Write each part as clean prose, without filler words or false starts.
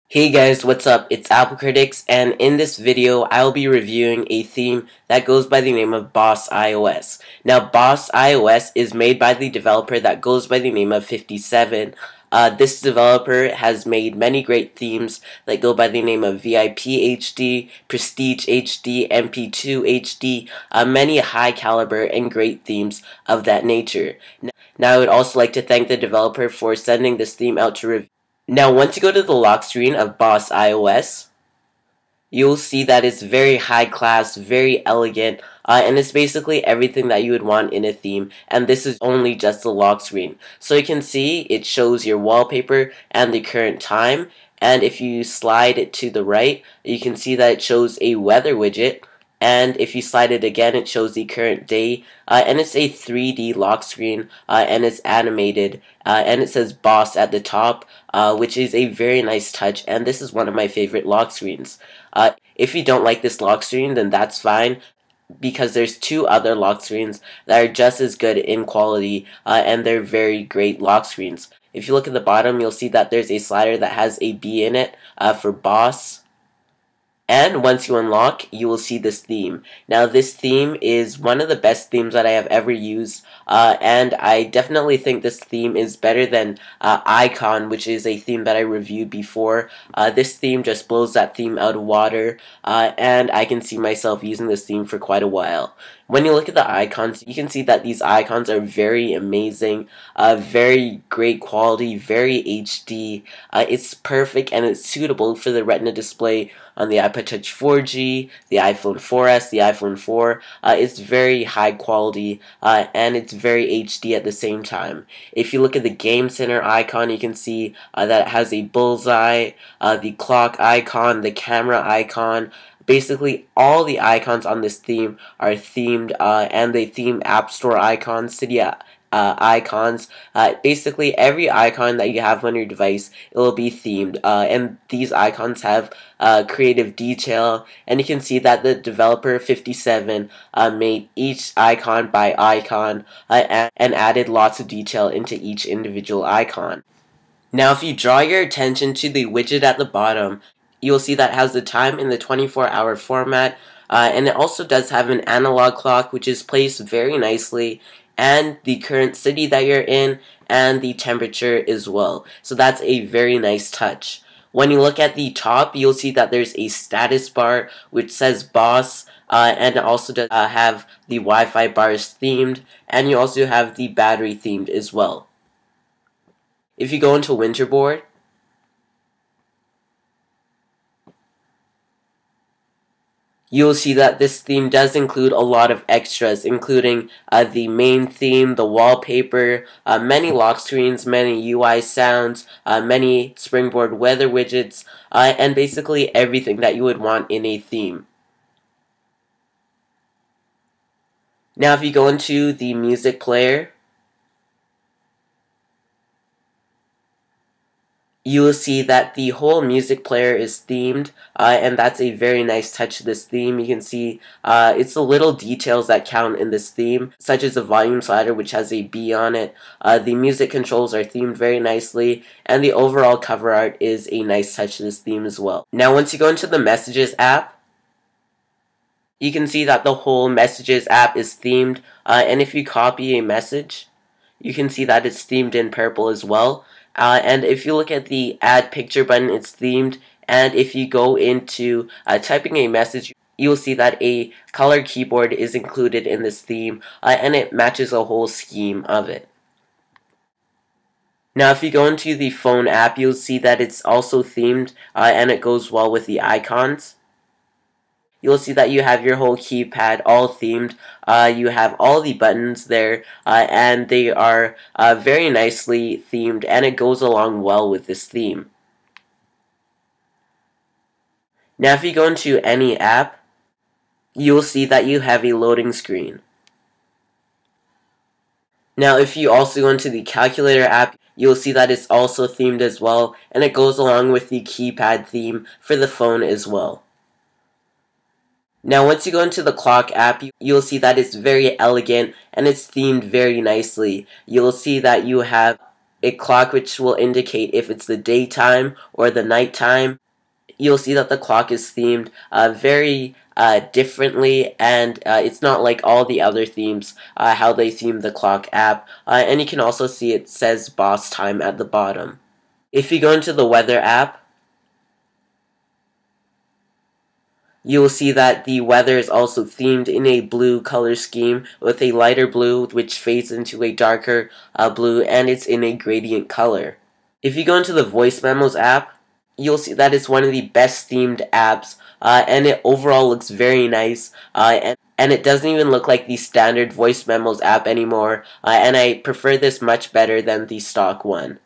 Hey guys, what's up? It's Apple Critics, and in this video, I'll be reviewing a theme that goes by the name of Boss.ios. Now, Boss.ios is made by the developer that goes by the name of 57. This developer has made many great themes that go by the name of VIP HD, Prestige HD, MP2 HD, many high caliber and great themes of that nature. Now, I would also like to thank the developer for sending this theme out to review. Now, once you go to the lock screen of Boss.ios, you'll see that it's very high class, very elegant, and it's basically everything that you would want in a theme, and this is only just the lock screen. So you can see it shows your wallpaper and the current time, and if you slide it to the right, you can see that it shows a weather widget, and if you slide it again, it shows the current day, and it's a 3D lock screen, and it's animated, and it says Boss at the top, which is a very nice touch, and this is one of my favorite lock screens. If you don't like this lock screen, then that's fine, because there's two other lock screens that are just as good in quality, and they're very great lock screens. If you look at the bottom, you'll see that there's a slider that has a B in it, for Boss. And once you unlock, you will see this theme. Now, this theme is one of the best themes that I have ever used, and I definitely think this theme is better than Ayecon, which is a theme that I reviewed before. This theme just blows that theme out of water, and I can see myself using this theme for quite a while. When you look at the icons, you can see that these icons are very amazing, very great quality, very HD. It's perfect and it's suitable for the Retina display on the iPod Touch 4G, the iPhone 4S, the iPhone 4. It's very high quality, and it's very HD at the same time. If you look at the Game Center icon, you can see that it has a bullseye, the clock icon, the camera icon. Basically, all the icons on this theme are themed, and they theme App Store icons, Cydia icons. Basically, every icon that you have on your device, it will be themed, and these icons have creative detail, and you can see that the developer 57 made each icon by icon, and added lots of detail into each individual icon. Now, if you draw your attention to the widget at the bottom, you'll see that it has the time in the 24-hour format, and it also does have an analog clock, which is placed very nicely, and the current city that you're in, and the temperature as well. So that's a very nice touch. When you look at the top, you'll see that there's a status bar which says Boss, and it also does have the Wi-Fi bars themed, and you also have the battery themed as well. If you go into Winterboard, you'll see that this theme does include a lot of extras, including the main theme, the wallpaper, many lock screens, many UI sounds, many springboard weather widgets, and basically everything that you would want in a theme. Now, if you go into the music player, you will see that the whole music player is themed, and that's a very nice touch to this theme. You can see it's the little details that count in this theme, such as the volume slider, which has a B on it. The music controls are themed very nicely, and the overall cover art is a nice touch to this theme as well. Now, once you go into the Messages app, you can see that the whole Messages app is themed, and if you copy a message, you can see that it's themed in purple as well. And if you look at the add picture button, it's themed, and if you go into typing a message, you'll see that a color keyboard is included in this theme, and it matches the whole scheme of it. Now, if you go into the phone app, you'll see that it's also themed, and it goes well with the icons. You'll see that you have your whole keypad all themed. You have all the buttons there, and they are very nicely themed, and it goes along well with this theme. Now, if you go into any app, you'll see that you have a loading screen. Now, if you also go into the calculator app, you'll see that it's also themed as well, and it goes along with the keypad theme for the phone as well. Now, once you go into the clock app, you'll see that it's very elegant and it's themed very nicely. You'll see that you have a clock which will indicate if it's the daytime or the nighttime. You'll see that the clock is themed very differently, and it's not like all the other themes, how they theme the clock app. And you can also see it says boss time at the bottom. If you go into the weather app, you will see that the weather is also themed in a blue color scheme with a lighter blue which fades into a darker blue, and it's in a gradient color. If you go into the voice memos app, you'll see that it's one of the best themed apps, and it overall looks very nice, and it doesn't even look like the standard voice memos app anymore, and I prefer this much better than the stock one.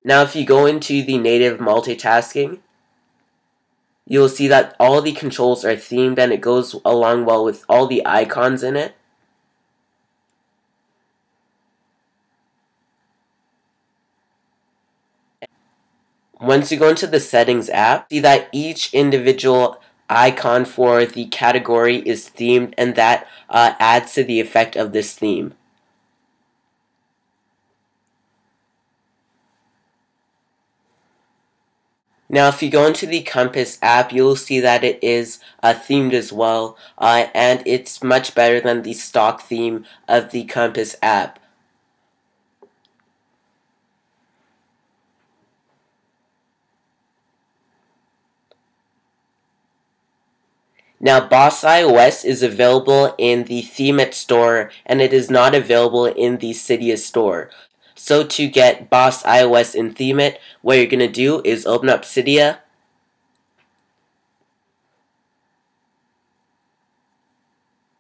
Now if you go into the native multitasking, you'll see that all the controls are themed, and it goes along well with all the icons in it. Once you go into the settings app, see that each individual icon for the category is themed, and that adds to the effect of this theme. Now if you go into the compass app, you'll see that it is themed as well, and it's much better than the stock theme of the compass app. Now Boss.ios is available in the Themit store, and it is not available in the Cydia store. So to get Boss.ios in Themit, what you're going to do is open up Cydia,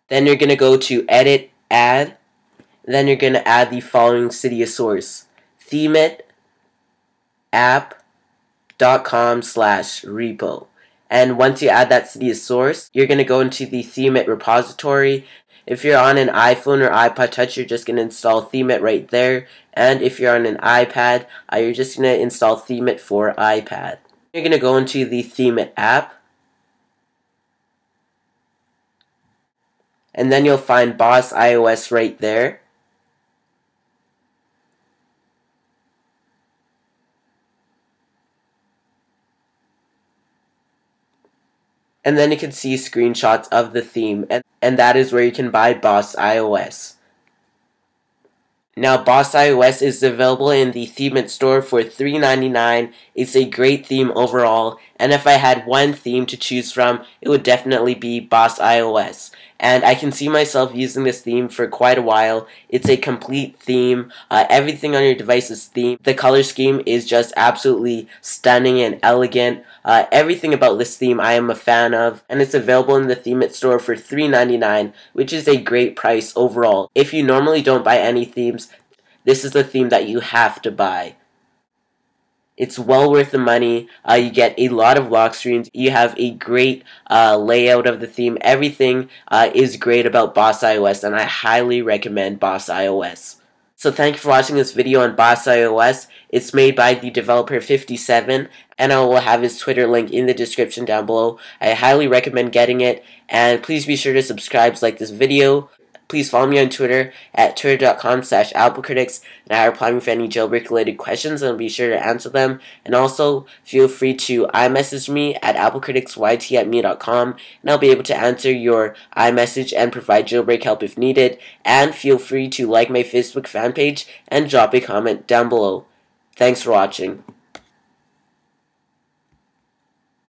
then you're going to go to Edit, Add, then you're going to add the following Cydia source: themit app.com/repo. And once you add that Cydia source, you're going to go into the Themit repository. If you're on an iPhone or iPod Touch, you're just going to install Themit right there. And if you're on an iPad, you're just going to install Themit for iPad. You're going to go into the Themit app, and then you'll find Boss.ios right there. And then you can see screenshots of the theme, and that is where you can buy Boss.ios. Now Boss.ios is available in the Themit store for $3.99. It's a great theme overall, and if I had one theme to choose from, it would definitely be Boss.ios. And I can see myself using this theme for quite a while. It's a complete theme. Everything on your device is themed. The color scheme is just absolutely stunning and elegant. Everything about this theme I am a fan of, and it's available in the Themit store for $3.99, which is a great price overall. If you normally don't buy any themes, this is the theme that you have to buy. It's well worth the money. You get a lot of lock screens. You have a great layout of the theme. Everything is great about Boss.ios, and I highly recommend Boss.ios. So thank you for watching this video on Boss.ios. It's made by the developer 57, and I will have his Twitter link in the description down below. I highly recommend getting it, and please be sure to subscribe, like this video. Please follow me on Twitter at twitter.com/applecritics, and I reply with any jailbreak related questions, and I'll be sure to answer them. And also, feel free to iMessage me at applecriticsyt@me.com, and I'll be able to answer your iMessage and provide jailbreak help if needed. And feel free to like my Facebook fan page and drop a comment down below. Thanks for watching.